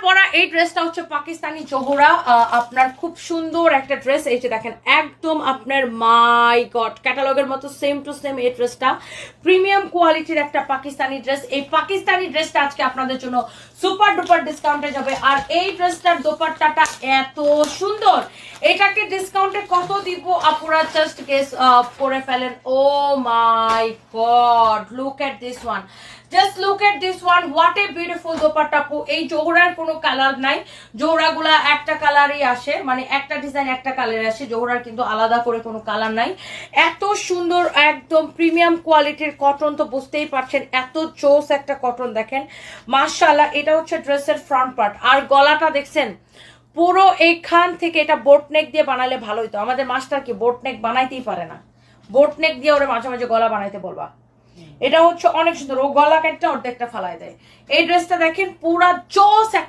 পরা এই ড্রেসটা হচ্ছে পাকিস্তানি জোহরা, আপনার খুব সুন্দর একটা ড্রেস। এই যে দেখেন একদম আপনার মাই গড ক্যাটালগের মতো সেম টু সেম এই ড্রেসটা, প্রিমিয়াম কোয়ালিটির একটা পাকিস্তানি ড্রেস। এই পাকিস্তানি ড্রেসটা আজকে আপনাদের জন্য সুপার ডুপার ডিসকাউন্টে যাবে। আর এই ড্রেসটার দোপাট্টাটা এত সুন্দর, এটাকে ডিসকাউন্টে কত দিব আপুরা জাস্ট গেস করে ফেলেন। Oh my god, look at this one, just look at this one, what a beautiful dupatta আপু। এই জোহরার কোনো কালার নাই, জোহরাগুলা একটা কালারই আসে, মানে একটা ডিজাইন একটা কালারে আসে, জোহরার কিন্তু আলাদা করে কোনো কালার নাই। এত সুন্দর একদম প্রিমিয়াম কোয়ালিটির কটন, তো বুঝতেই পারছেন এত জোস একটা কটন। দেখেন মাশাআল্লাহ, এটা হচ্ছে ড্রেসের ফ্রন্ট পার্ট। আর গলাটা দেখছেন পুরো এইখান থেকে, এটা বোট নেক দিয়ে বানালে ভালো হতো। আমাদের মাস্টার কি বোট নেক বানাইতেই পারে না, বোট নেক দিয়ে ওরা মাঝে মাঝে গলা বানাইতে বলবা। এটা হচ্ছে অনেক সুন্দর, ও গলা কাটটা অর্ধেকটা ফালাই দেয়। এই ড্রেসটা দেখেন পুরা জোস একটা